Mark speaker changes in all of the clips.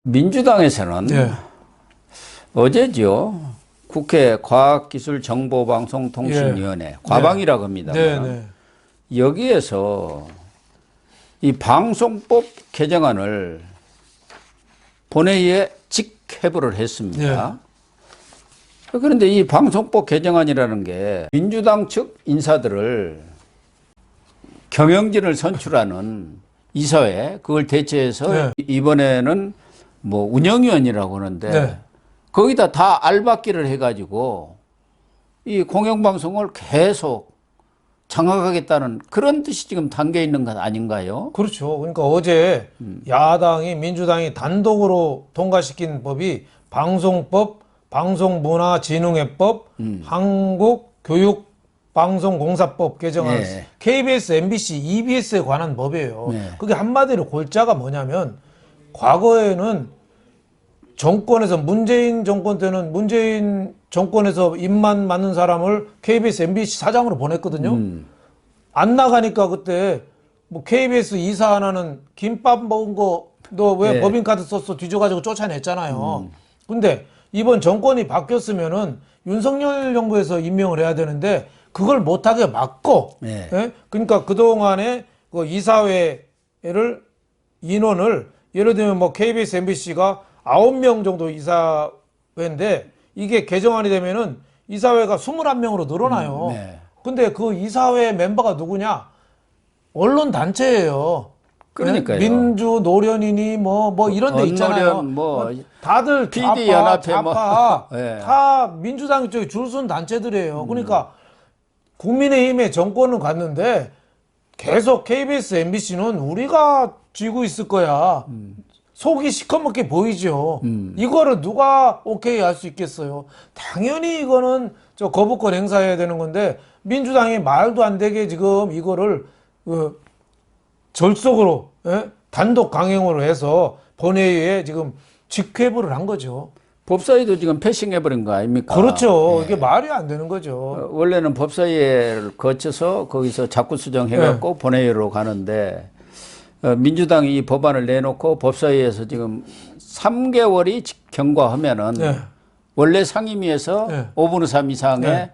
Speaker 1: 민주당에서는
Speaker 2: 예.
Speaker 1: 어제죠. 국회 과학기술정보방송통신위원회 과방이라고 합니다. 여기에서 이 방송법 개정안을 본회의에 직회부를 했습니다. 그런데 이 방송법 개정안이라는 게 민주당 측 인사들을 경영진을 선출하는 이사회 그걸 대체해서 이번에는 뭐 운영위원이라고 하는데 거기다 다 알박기를 해가지고 이 공영방송을 계속 장악하겠다는 그런 뜻이 지금 담겨 있는 것 아닌가요?
Speaker 2: 그렇죠. 그러니까 어제 야당이 민주당이 단독으로 통과시킨 법이 방송법, 방송문화진흥회법, 한국교육방송공사법 개정안, KBS, MBC, EBS에 관한 법이에요. 그게 한마디로 골자가 뭐냐면 과거에는 정권에서 문재인 정권 때는 문재인 정권에서 입맛 맞는 사람을 KBS, MBC 사장으로 보냈거든요. 안 나가니까 그때 뭐 KBS 이사 하나는 김밥 먹은 거 너 왜 법인카드 썼어 뒤져가지고 쫓아냈잖아요. 근데 이번 정권이 바뀌었으면은 윤석열 정부에서 임명을 해야 되는데 그걸 못하게 막고 그러니까 그동안에 그 이사회를 인원을 예를 들면 뭐 KBS, MBC가 9명 정도 이사회인데 이게 개정안이 되면은 이사회가 21명으로 늘어나요. 근데 그 이사회 멤버가 누구냐? 언론 단체예요.
Speaker 1: 그러니까요.
Speaker 2: 민주 노련이니 뭐 이런 데 있잖아요. 다들
Speaker 1: PD
Speaker 2: 좌파,
Speaker 1: 연합회
Speaker 2: 좌파 다 민주당 쪽에 줄 서는 단체들이에요. 그러니까 국민의힘의 정권은 갔는데 계속 KBS, MBC는 우리가 쥐고 있을 거야. 속이 시커멓게 보이죠. 이거를 누가 오케이 할 수 있겠어요? 당연히 이거는 저 거부권 행사해야 되는 건데 민주당이 말도 안 되게 지금 이거를 절속으로 단독 강행으로 해서 본회의에 지금 직회부를 한 거죠.
Speaker 1: 법사위도 지금 패싱해버린 거 아닙니까?
Speaker 2: 그렇죠. 이게 말이 안 되는 거죠.
Speaker 1: 원래는 법사위를 거쳐서 거기서 자꾸 수정해갖고 본회의로 가는데 민주당이 이 법안을 내놓고 법사위에서 지금 3개월이 경과하면은 원래 상임위에서 5분의 3 이상의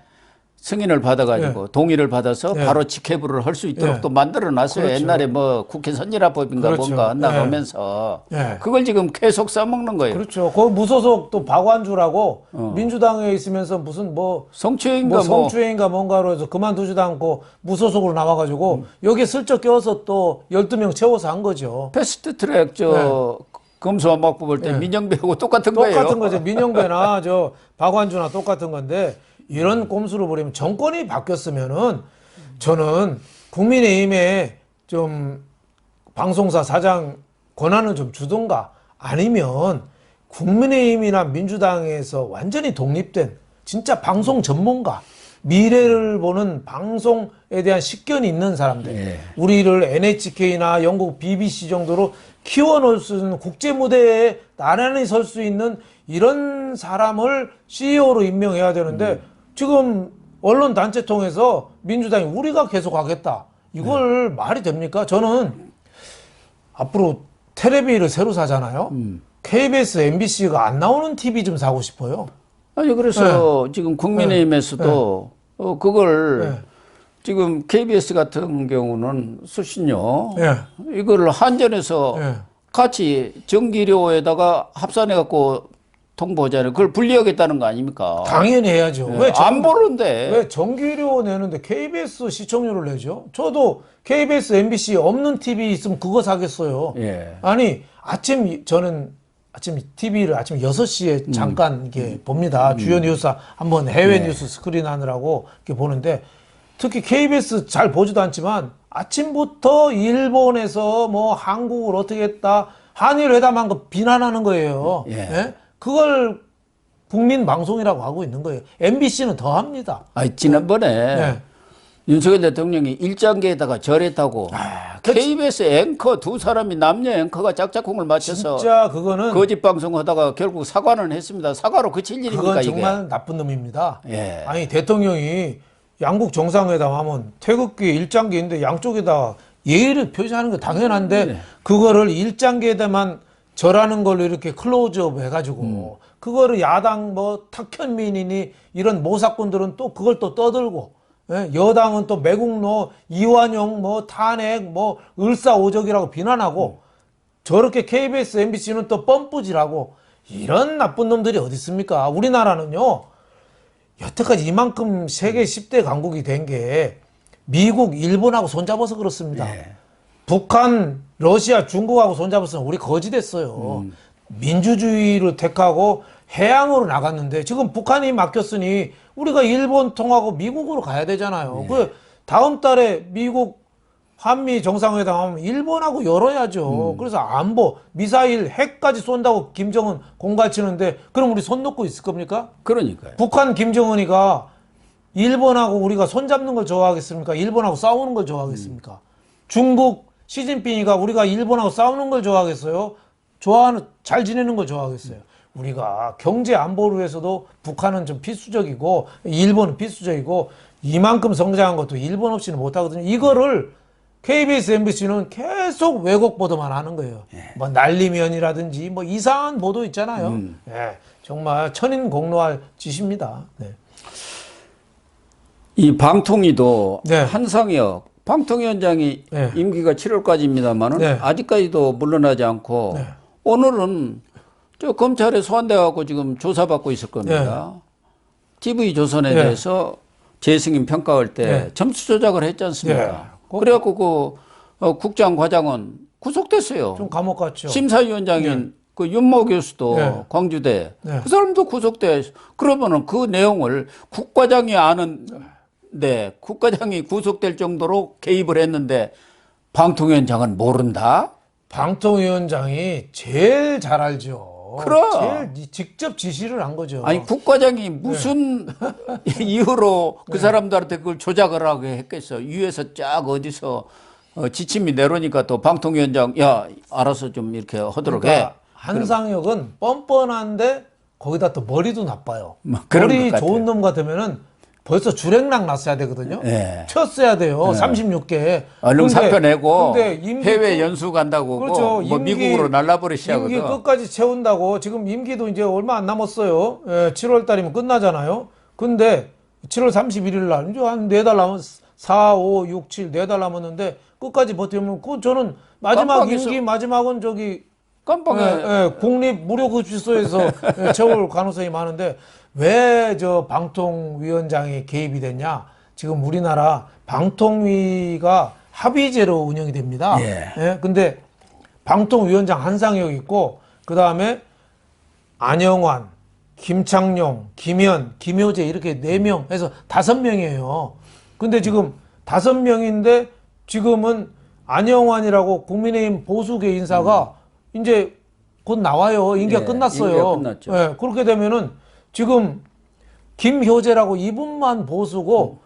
Speaker 1: 승인을 받아가지고 동의를 받아서 바로 직회부를 할 수 있도록 또 만들어놨어요. 옛날에 뭐 국회 선진화법인가 뭔가 한다면서 그걸 지금 계속 써먹는 거예요.
Speaker 2: 그렇죠. 그 무소속 또 박완주라고 민주당에 있으면서 무슨 성추행인가 뭔가로 해서 그만두지도 않고 무소속으로 나와가지고 여기에 슬쩍 껴서 또 12명 채워서 한 거죠.
Speaker 1: 패스트트랙 검수완박 뽑을 때 민영배하고 똑같은 거예요.
Speaker 2: 똑같은 거죠. 민영배나 박완주나 똑같은 건데 이런 꼼수를 부리면 정권이 바뀌었으면은 저는 국민의힘에 좀 방송사 사장 권한을 좀 주던가 아니면 국민의힘이나 민주당에서 완전히 독립된 진짜 방송 전문가 미래를 보는 방송에 대한 식견이 있는 사람들 우리를 NHK나 영국 BBC 정도로 키워놓을 수 있는 국제 무대에 나란히 설 수 있는 이런 사람을 CEO로 임명해야 되는데 지금 언론 단체 통해서 민주당이 우리가 계속 하겠다. 이걸 말이 됩니까? 저는 앞으로 테레비를 새로 사잖아요. KBS, MBC가 안 나오는 TV 좀 사고 싶어요.
Speaker 1: 아니 그래서 지금 국민의힘에서도 그걸 지금 KBS 같은 경우는 수신료 이거를 한전에서 같이 전기료에다가 합산해 갖고 통보하잖아요. 그걸 분리하겠다는 거 아닙니까?
Speaker 2: 당연히 해야죠.
Speaker 1: 왜 안 보는데?
Speaker 2: 왜 전기료 내는데 KBS 시청료를 내죠? 저도 KBS, MBC 없는 TV 있으면 그거 사겠어요. 아니 저는 아침 TV를 아침 6시에 잠깐 이렇게 봅니다. 주요 뉴스 한번 해외 뉴스 스크린하느라고 이렇게 보는데 특히 KBS 잘 보지도 않지만 아침부터 일본에서 뭐 한국을 어떻게 했다 한일 회담한 거 비난하는 거예요. 그걸 국민 방송이라고 하고 있는 거예요. MBC는 더 합니다.
Speaker 1: 지난번에 윤석열 대통령이 일장기에다가 절했다고 KBS 앵커 2사람이 남녀 앵커가 짝짝꿍을 맞춰서
Speaker 2: 진짜 그거는
Speaker 1: 거짓 방송하다가 결국 사과는 했습니다. 사과로 그칠 일입니까?
Speaker 2: 그건
Speaker 1: 이게?
Speaker 2: 정말 나쁜 놈입니다. 아니 대통령이 양국 정상회담 하면 태극기 일장기인데 양쪽에다 예의를 표시하는 거 당연한데 그거를 일장기에다만 저라는 걸로 이렇게 클로즈업 해가지고 그거를 야당 뭐 탁현민이니 이런 모사꾼들은 또 그걸 또 떠들고 예? 여당은 또 매국노 이완용 뭐 탄핵 뭐 을사오적이라고 비난하고 저렇게 KBS, MBC는 또 뻔뿌질하고 이런 나쁜 놈들이 어디 있습니까? 우리나라는요 여태까지 이만큼 세계 10대 강국이 된 게 미국, 일본하고 손잡아서 그렇습니다.
Speaker 1: 네.
Speaker 2: 북한, 러시아, 중국하고 손잡았으면 우리 거지 됐어요. 민주주의를 택하고 해양으로 나갔는데 지금 북한이 막혔으니 우리가 일본 통하고 미국으로 가야 되잖아요. 그 다음 달에 미국 한미 정상회담 하면 일본하고 열어야죠. 그래서 안보, 미사일, 핵까지 쏜다고 김정은 공갈치는데 그럼 우리 손 놓고 있을 겁니까?
Speaker 1: 그러니까요.
Speaker 2: 북한 김정은이가 일본하고 우리가 손잡는 걸 좋아하겠습니까? 일본하고 싸우는 걸 좋아하겠습니까? 중국 시진핑이가 우리가 일본하고 싸우는 걸 좋아하겠어요? 잘 지내는 걸 좋아하겠어요? 우리가 경제 안보를 위해서도 북한은 좀 필수적이고 일본은 필수적이고 이만큼 성장한 것도 일본 없이는 못하거든요. 이거를 KBS, MBC는 계속 왜곡 보도만 하는 거예요. 뭐 날리면이라든지 뭐 이상한 보도 있잖아요. 예, 정말 천인공노할 짓입니다. 네.
Speaker 1: 이 방통위도
Speaker 2: 네.
Speaker 1: 한상혁 방통위원장이
Speaker 2: 네.
Speaker 1: 임기가 7월까지입니다만은
Speaker 2: 네.
Speaker 1: 아직까지도 물러나지 않고
Speaker 2: 네.
Speaker 1: 오늘은 저 검찰에 소환돼 갖고 지금 조사받고 있을 겁니다. TV조선에
Speaker 2: 네.
Speaker 1: 대해서 재승인 평가할 때
Speaker 2: 네.
Speaker 1: 점수 조작을 했지 않습니까?
Speaker 2: 네.
Speaker 1: 그래갖고 그 국장 과장은 구속됐어요.
Speaker 2: 좀 감옥 갔죠.
Speaker 1: 심사위원장인 그 윤모 교수도
Speaker 2: 네.
Speaker 1: 광주대
Speaker 2: 네.
Speaker 1: 그 사람도 구속돼. 그러면은 그 내용을 국과장이 아는데 국과장이 구속될 정도로 개입을 했는데 방통위원장은 모른다?
Speaker 2: 방통위원장이 제일 잘 알죠.
Speaker 1: 그럼.
Speaker 2: 제일 직접 지시를 한 거죠.
Speaker 1: 아니 국과장이 무슨 이유로 그 사람들한테 그걸 조작을 하게 했겠어. 위에서 쫙 어디서 지침이 내려오니까 또 방통위원장 야 알아서 좀 이렇게 하도록
Speaker 2: 그러니까
Speaker 1: 해.
Speaker 2: 한상혁은 뻔뻔한데 거기다 또 머리도 나빠요.
Speaker 1: 뭐 그런
Speaker 2: 머리
Speaker 1: 것
Speaker 2: 좋은
Speaker 1: 같아요.
Speaker 2: 놈 같으면은 벌써 줄행락 났어야 되거든요.
Speaker 1: 네.
Speaker 2: 쳤어야 돼요. 36개.
Speaker 1: 얼른 사표 내고
Speaker 2: 근데 임기
Speaker 1: 해외 연수 간다고
Speaker 2: 그렇죠.
Speaker 1: 뭐 미국으로 날라버리시하거든.
Speaker 2: 임기 끝까지 채운다고 지금 임기도 이제 얼마 안 남았어요. 예, 7월 달이면 끝나잖아요. 근데 7월 31일 날 이제 한 4달 남았 4, 5, 6, 7 4달 남았는데 끝까지 버티면 그 저는 마지막
Speaker 1: 깜빡이서-
Speaker 2: 임기 마지막은 저기
Speaker 1: 깜빡에
Speaker 2: 국립 무료급식소에서 채울 가능성이 많은데 왜 저 방통위원장이 개입이 됐냐? 지금 우리나라 방통위가 합의제로 운영이 됩니다.
Speaker 1: 예.
Speaker 2: 근데 방통위원장 한상혁 있고 그 다음에 안영환, 김창룡, 김현, 김효재 이렇게 4명 해서 5명이에요. 근데 지금 5명인데 지금은 안영환이라고 국민의힘 보수계 인사가 이제 곧 나와요. 임기가
Speaker 1: 예,
Speaker 2: 끝났어요.
Speaker 1: 임기가 끝났죠.
Speaker 2: 예, 그렇게 되면은 지금 김효재라고 이분만 보수고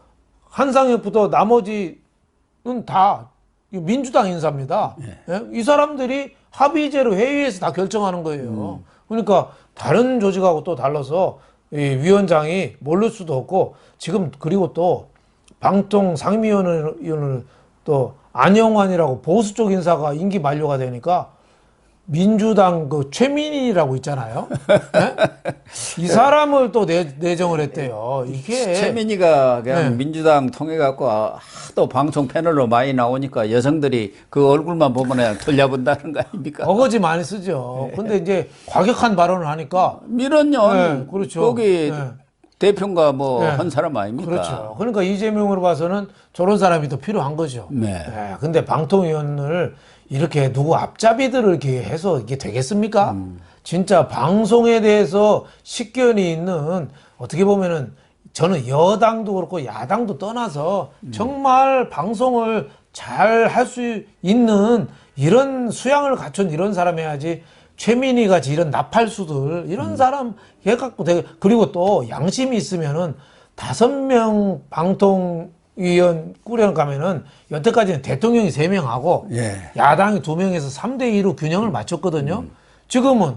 Speaker 2: 한상혁부터 나머지는 다 민주당 인사입니다. 예, 이 사람들이 합의제로 회의에서 다 결정하는 거예요. 그러니까 다른 조직하고 또 달라서 이 위원장이 모를 수도 없고 지금 그리고 또 방통 상임위원을 또 안영환이라고 보수 쪽 인사가 임기 만료가 되니까 민주당 그 최민희라고 있잖아요. 네? 이 사람을 또 내정을 했대요. 이게
Speaker 1: 최민희가 그냥
Speaker 2: 네.
Speaker 1: 민주당 통해 갖고 하도 방송 패널로 많이 나오니까 여성들이 그 얼굴만 보면 그냥 돌려본다는 거 아닙니까?
Speaker 2: 어거지 많이 쓰죠. 근데 이제 과격한 발언을 하니까
Speaker 1: 민원연
Speaker 2: 네, 그렇죠.
Speaker 1: 거기
Speaker 2: 네.
Speaker 1: 대표인가 뭐
Speaker 2: 네.
Speaker 1: 한 사람 아닙니까?
Speaker 2: 그렇죠. 그러니까 이재명으로 봐서는 저런 사람이 더 필요한 거죠.
Speaker 1: 네.
Speaker 2: 근데 방통위원을 이렇게 누구 앞잡이들을 이렇게 해서 이게 되겠습니까? 진짜 방송에 대해서 식견이 있는 어떻게 보면은 저는 여당도 그렇고 야당도 떠나서 정말 방송을 잘 할 수 있는 이런 수양을 갖춘 이런 사람 해야지 최민희 같이 이런 나팔수들 이런 사람 해갖고 되게 그리고 또 양심이 있으면은 5명 방통위원 꾸려가면은 여태까지는 대통령이 3명하고
Speaker 1: 예.
Speaker 2: 야당이 2명에서 3대2로 균형을 맞췄거든요. 지금은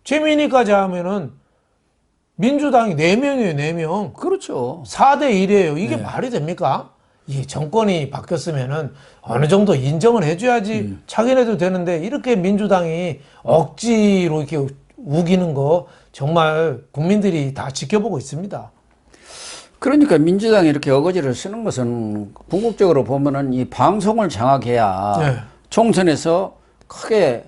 Speaker 2: 최민희까지 하면은 민주당이 4명이에요, 4명.
Speaker 1: 그렇죠.
Speaker 2: 4대1이에요. 이게 말이 됩니까? 이 정권이 바뀌었으면은 어느 정도 인정을 해줘야지 착인해도 되는데 이렇게 민주당이 억지로 이렇게 우기는 거 정말 국민들이 다 지켜보고 있습니다.
Speaker 1: 그러니까 민주당이 이렇게 어거지를 쓰는 것은 궁극적으로 보면은 이 방송을 장악해야
Speaker 2: 네.
Speaker 1: 총선에서 크게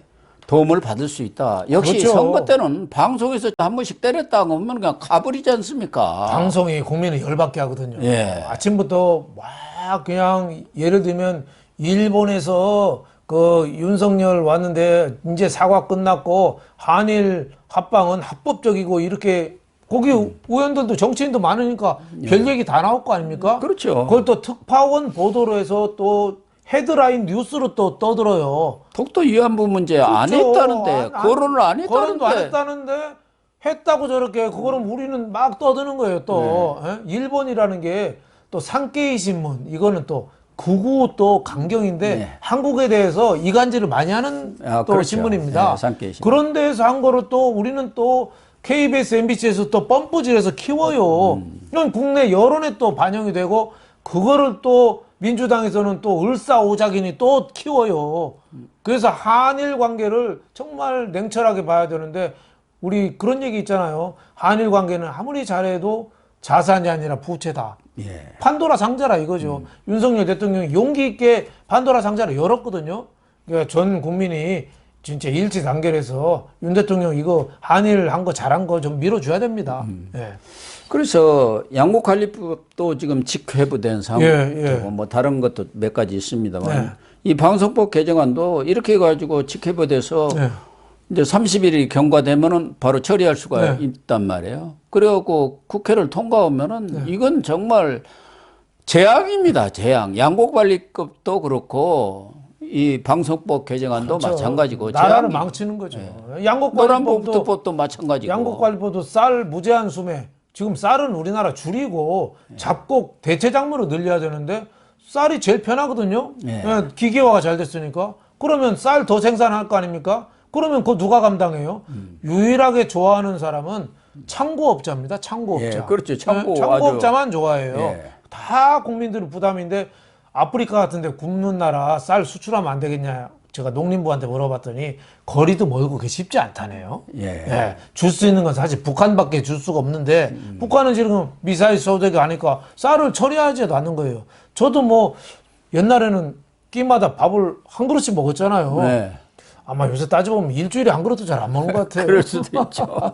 Speaker 1: 도움을 받을 수 있다. 역시
Speaker 2: 그렇죠.
Speaker 1: 선거 때는 방송에서 한 번씩 때렸다 하면 그냥 가버리지 않습니까?
Speaker 2: 방송이 국민을 열받게 하거든요.
Speaker 1: 예.
Speaker 2: 아침부터 막 그냥 예를 들면 일본에서 그 윤석열 왔는데 이제 사과 끝났고 한일 합방은 합법적이고 이렇게 거기 의원들도 정치인도 많으니까 별 얘기 다 나올 거 아닙니까?
Speaker 1: 그렇죠.
Speaker 2: 그걸 또 특파원 보도로 해서 또 헤드라인 뉴스로 또 떠들어요.
Speaker 1: 독도 위안부 문제 안
Speaker 2: 그렇죠.
Speaker 1: 했다는데 거론을 안 했다는데
Speaker 2: 거론도 안 했다는데 했다고 저렇게 그거는 우리는 막 떠드는 거예요. 또 일본이라는 게 또 산케이 신문 이거는 또 극우 또 강경인데
Speaker 1: 네.
Speaker 2: 한국에 대해서 이간질을 많이 하는 또
Speaker 1: 그렇죠.
Speaker 2: 신문입니다.
Speaker 1: 네, 산케이 신문.
Speaker 2: 그런 데에서 한 거를 또 우리는 또 KBS, MBC에서 또 뻔뿌질해서 키워요. 이건 국내 여론에 또 반영이 되고 그거를 또 민주당에서는 또 을사오작이니 또 키워요. 그래서 한일 관계를 정말 냉철하게 봐야 되는데 우리 그런 얘기 있잖아요. 한일 관계는 아무리 잘해도 자산이 아니라 부채다.
Speaker 1: 예.
Speaker 2: 판도라 상자라 이거죠. 윤석열 대통령이 용기 있게 판도라 상자를 열었거든요. 그러니까 전 국민이 진짜 일치 단결해서 윤 대통령 이거 한일 한 거 잘한 거 좀 밀어줘야 됩니다. 예.
Speaker 1: 그래서 양국관리법도 지금 직회부된 상황이고
Speaker 2: 예.
Speaker 1: 뭐 다른 것도 몇 가지 있습니다만
Speaker 2: 네.
Speaker 1: 이 방송법 개정안도 이렇게 해가지고 직회부돼서
Speaker 2: 네.
Speaker 1: 이제 30일이 경과되면은 바로 처리할 수가
Speaker 2: 네.
Speaker 1: 있단 말이에요. 그래갖고 국회를 통과하면은
Speaker 2: 네.
Speaker 1: 이건 정말 재앙입니다. 재앙. 양국관리법도 그렇고 이 방송법 개정안도
Speaker 2: 그렇죠.
Speaker 1: 마찬가지고
Speaker 2: 나라를
Speaker 1: 재앙이-
Speaker 2: 망치는 거죠.
Speaker 1: 노란봉투법도
Speaker 2: 양국관리법도
Speaker 1: 마찬가지고.
Speaker 2: 양국관리법도 쌀 무제한 수매. 지금 쌀은 우리나라 줄이고 잡곡 대체 작물을 늘려야 되는데 쌀이 제일 편하거든요.
Speaker 1: 네.
Speaker 2: 예, 기계화가 잘 됐으니까. 그러면 쌀 더 생산할 거 아닙니까? 그러면 그거 누가 감당해요? 유일하게 좋아하는 사람은 창고업자입니다. 창고업자.
Speaker 1: 예, 그렇죠. 창고
Speaker 2: 창고업자만 좋아해요.
Speaker 1: 예.
Speaker 2: 다 국민들은 부담인데 아프리카 같은 데 굶는 나라 쌀 수출하면 안 되겠냐. 제가 농림부한테 물어봤더니 거리도 멀고 그게 쉽지 않다네요.
Speaker 1: 예.
Speaker 2: 줄 수 있는 건 사실 북한밖에 줄 수가 없는데 북한은 지금 미사일 쏘대가 하니까 쌀을 처리하지 않는 거예요. 저도 뭐 옛날에는 끼마다 밥을 한 그릇씩 먹었잖아요.
Speaker 1: 네.
Speaker 2: 아마 요새 따져보면 일주일에 한 그릇도 잘 안 먹는 것 같아요.
Speaker 1: 그럴 수도 있죠.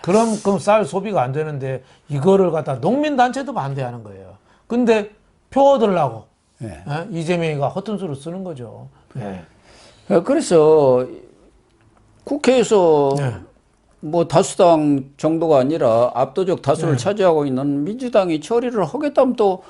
Speaker 2: 그럼 쌀 소비가 안 되는데 이거를 갖다 농민단체도 반대하는 거예요. 근데 표 얻으려고
Speaker 1: 네.
Speaker 2: 이재명이가 허튼 수를 쓰는 거죠. 네.
Speaker 1: 그래서 국회에서
Speaker 2: 네.
Speaker 1: 뭐 다수당 정도가 아니라 압도적 다수를 차지하고 있는 민주당이 처리를 하겠다면 또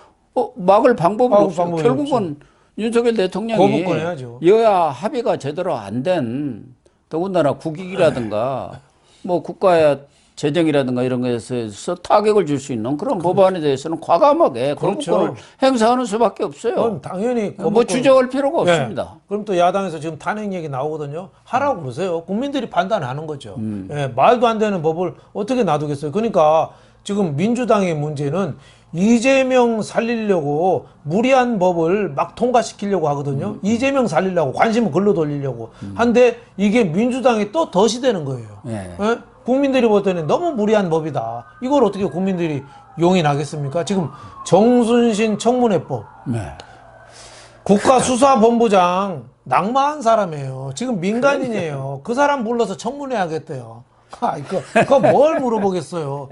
Speaker 1: 막을 방법이
Speaker 2: 막을
Speaker 1: 없어요.
Speaker 2: 방법이
Speaker 1: 결국은 윤석열 대통령이
Speaker 2: 거부권해야죠.
Speaker 1: 여야 합의가 제대로 안 된 더군다나 국익이라든가 뭐 국가의 재정이라든가 이런 것에서 타격을 줄 수 있는 그런 법안에 대해서는 과감하게
Speaker 2: 그렇죠.
Speaker 1: 거부권을 행사하는 수밖에 없어요.
Speaker 2: 그럼 당연히
Speaker 1: 뭐 주저할 필요가
Speaker 2: 네.
Speaker 1: 없습니다.
Speaker 2: 그럼 또 야당에서 지금 탄핵 얘기 나오거든요. 하라고 그러세요. 국민들이 판단하는 거죠. 예, 말도 안 되는 법을 어떻게 놔두겠어요. 그러니까 지금 민주당의 문제는 이재명 살리려고 무리한 법을 막 통과시키려고 하거든요. 이재명 살리려고 관심을 글로 돌리려고. 한데 이게 민주당이 또 덫이 되는 거예요.
Speaker 1: 네.
Speaker 2: 예? 국민들이 볼 때는 너무 무리한 법이다. 이걸 어떻게 국민들이 용인하겠습니까? 지금 정순신 청문회법.
Speaker 1: 네.
Speaker 2: 국가수사본부장 낭만한 사람이에요. 지금 민간인이에요. 그 사람 불러서 청문회 하겠대요. 그거 뭘 물어보겠어요.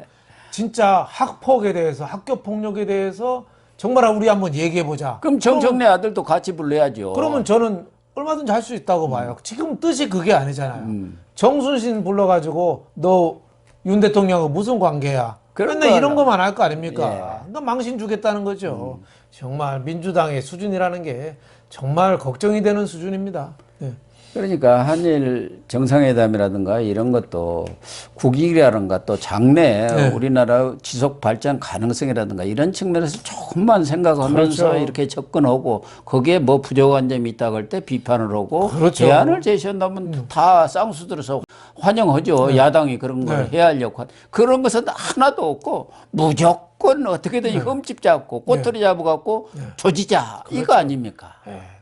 Speaker 2: 진짜 학폭에 대해서, 학교 폭력에 대해서 정말 우리 한번 얘기해보자.
Speaker 1: 그럼 정청래 아들도 같이 불러야죠.
Speaker 2: 그러면 저는 얼마든지 할 수 있다고 봐요. 지금 뜻이 그게 아니잖아요. 정순신 불러가지고 너 윤 대통령하고 무슨 관계야? 맨날 이런 것만 할 거 아닙니까? 너 망신 주겠다는 거죠. 정말 민주당의 수준이라는 게 정말 걱정이 되는 수준입니다. 네.
Speaker 1: 그러니까 한일 정상회담이라든가 이런 것도 국익이라든가 또 장래 우리나라 지속 발전 가능성이라든가 이런 측면에서 조금만 생각하면서
Speaker 2: 그렇죠.
Speaker 1: 이렇게 접근하고 거기에 뭐 부족한 점이 있다고 할 때 비판을 하고
Speaker 2: 그렇죠.
Speaker 1: 대안을 제시한다면 다 쌍수들어서 환영하죠. 야당이 그런 걸 해야 하려고. 그런 것은 하나도 없고 무조건 무조건 어떻게든 흠집 잡고 꼬투리 잡아갖고 조지자 이거 아닙니까?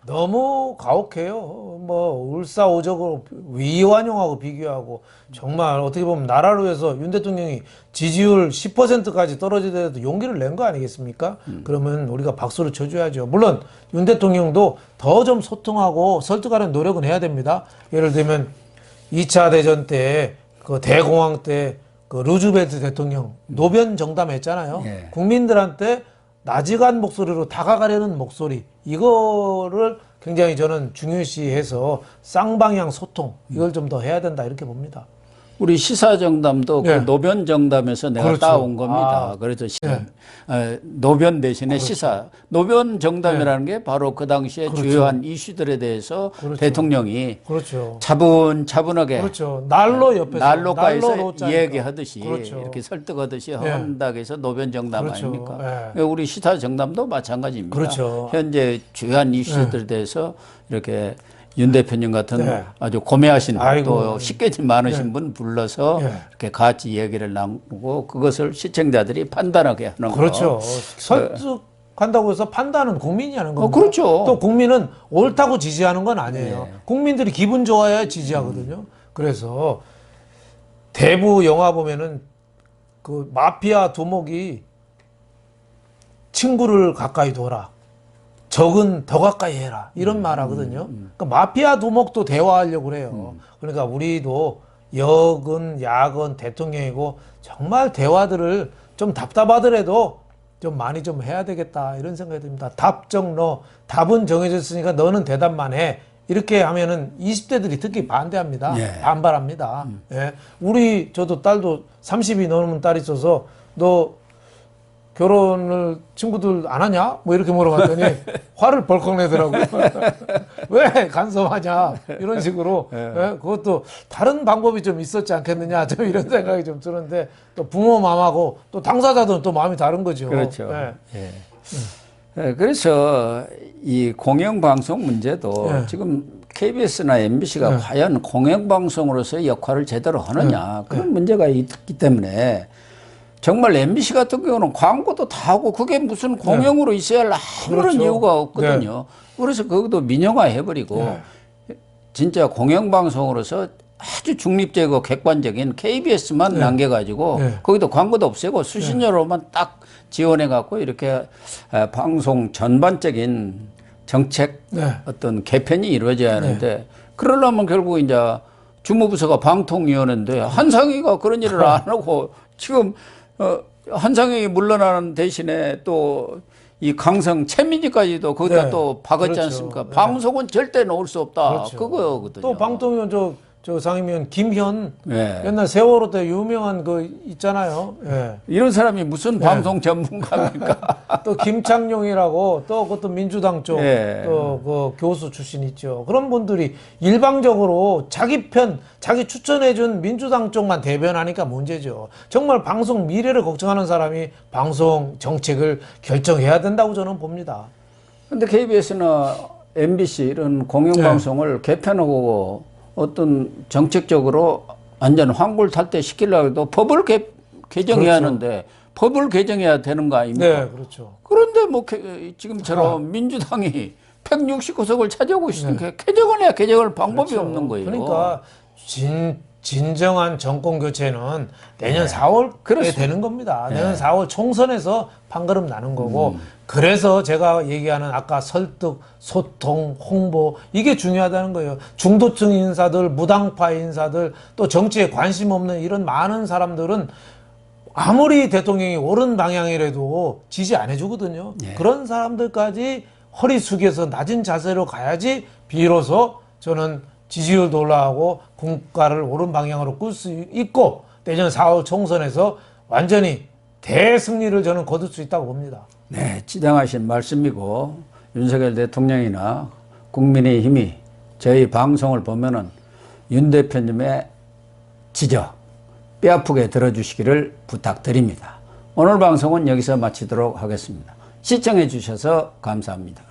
Speaker 2: 너무 가혹해요. 뭐 울사오적으로 위완용하고 비교하고 정말 어떻게 보면 나라를 위해서 윤 대통령이 지지율 10%까지 떨어지더라도 용기를 낸 거 아니겠습니까? 그러면 우리가 박수를 쳐줘야죠. 물론 윤 대통령도 더 좀 소통하고 설득하는 노력은 해야 됩니다. 예를 들면 2차 대전 때 그 대공황 때 그 루즈벨트 대통령 노변 정담했잖아요. 국민들한테 나직한 목소리로 다가가려는 목소리 이거를 굉장히 저는 중요시해서 쌍방향 소통 이걸 좀 더 해야 된다 이렇게 봅니다.
Speaker 1: 우리 시사정담도 그 노변 정담에서 내가
Speaker 2: 그렇죠.
Speaker 1: 따온 겁니다. 그래서 노변 대신에 시사. 노변 정담이라는 게 바로 그 당시에 주요한 이슈들에 대해서 대통령이 차분차분하게
Speaker 2: 난로 옆에서
Speaker 1: 난로가에서 이야기하듯이 이렇게 설득하듯이 한다고 해서 노변 정담 아닙니까? 우리 시사정담도 마찬가지입니다. 현재 주요한 이슈들에 대해서 이렇게 윤 대표님 같은 아주 고매하신 또 식견이 많으신 분 불러서 이렇게 같이 얘기를 나누고 그것을 시청자들이 판단하게 하는 거.
Speaker 2: 설득한다고 해서 판단은 국민이 하는 겁니다. 또 국민은 옳다고 지지하는 건 아니에요. 국민들이 기분 좋아야 지지하거든요. 그래서 대부 영화 보면은 그 마피아 두목이 친구를 가까이 둬라. 적은 더 가까이 해라. 이런 말 하거든요. 그러니까 마피아 두목도 대화하려고 그래요. 그러니까 우리도 역은 야건 대통령이고 정말 대화들을 좀 답답하더라도 좀 많이 좀 해야 되겠다. 이런 생각이 듭니다. 답정너. 답은 정해졌으니까 너는 대답만 해. 이렇게 하면은 20대들이 특히 반대합니다. 반발합니다. 저도 딸도 30이 넘으면 딸이 있어서 너 결혼을 친구들 안 하냐? 뭐 이렇게 물어봤더니 화를 벌컥 내더라고요. 왜 간섭하냐? 이런 식으로. 그것도 다른 방법이 좀 있었지 않겠느냐? 좀 이런 생각이 좀 드는데 또 부모 마음하고 또 당사자들은 또 마음이 다른 거죠.
Speaker 1: 그래서 이 공영방송 문제도 지금 KBS나 MBC가 과연 공영방송으로서의 역할을 제대로 하느냐 그런 문제가 있기 때문에 정말 MBC 같은 경우는 광고도 다 하고 그게 무슨 공영으로 있어야 할 아무런 이유가 없거든요. 그래서 그것도 민영화 해버리고 진짜 공영방송으로서 아주 중립적이고 객관적인 KBS만 남겨가지고 거기도 광고도 없애고 수신료로만 딱 지원해갖고 이렇게 방송 전반적인 정책 어떤 개편이 이루어져야 하는데 그러려면 결국 이제 주무부서가 방통위원회인데 한상희가 그런 일을 안 하고 지금 한상혁이 물러나는 대신에 또 이 강성 최민희까지도 거기다 또 박았지 않습니까? 방송은 절대 놓을 수 없다. 그거거든요.
Speaker 2: 또 방통위원 저 상임위원 김현 옛날 세월호 때 유명한 그 있잖아요.
Speaker 1: 이런 사람이 무슨 방송 전문가입니까?
Speaker 2: 또 김창룡이라고 또 그것도 민주당 쪽 또 그 교수 출신 있죠. 그런 분들이 일방적으로 자기 편 자기 추천해준 민주당 쪽만 대변하니까 문제죠. 정말 방송 미래를 걱정하는 사람이 방송 정책을 결정해야 된다고 저는 봅니다.
Speaker 1: 근데 KBS나 MBC 이런 공영방송을 개편하고 어떤 정책적으로 완전 황골탈퇴 시키려고 해도 법을 개정해야 하는데 법을 개정해야 되는 거 아닙니까? 그런데 뭐 지금처럼 민주당이 169석을 차지하고 있으니까 개정을 해야 개정할 방법이 없는 거예요.
Speaker 2: 그러니까 진정한 정권 교체는 내년 4월에 되는 겁니다. 내년 4월 총선에서 판가름 나는 거고 그래서 제가 얘기하는 아까 설득, 소통, 홍보 이게 중요하다는 거예요. 중도층 인사들, 무당파 인사들 또 정치에 관심 없는 이런 많은 사람들은 아무리 대통령이 옳은 방향이라도 지지 안 해주거든요. 그런 사람들까지 허리 숙여서 낮은 자세로 가야지 비로소 저는 지지율도 올라가고 국가를 옳은 방향으로 끌 수 있고 내년 4월 총선에서 완전히 대승리를 저는 거둘 수 있다고 봅니다.
Speaker 1: 네, 지당하신 말씀이고 윤석열 대통령이나 국민의힘이 저희 방송을 보면은 윤 대표님의 지적 뼈아프게 들어주시기를 부탁드립니다. 오늘 방송은 여기서 마치도록 하겠습니다. 시청해 주셔서 감사합니다.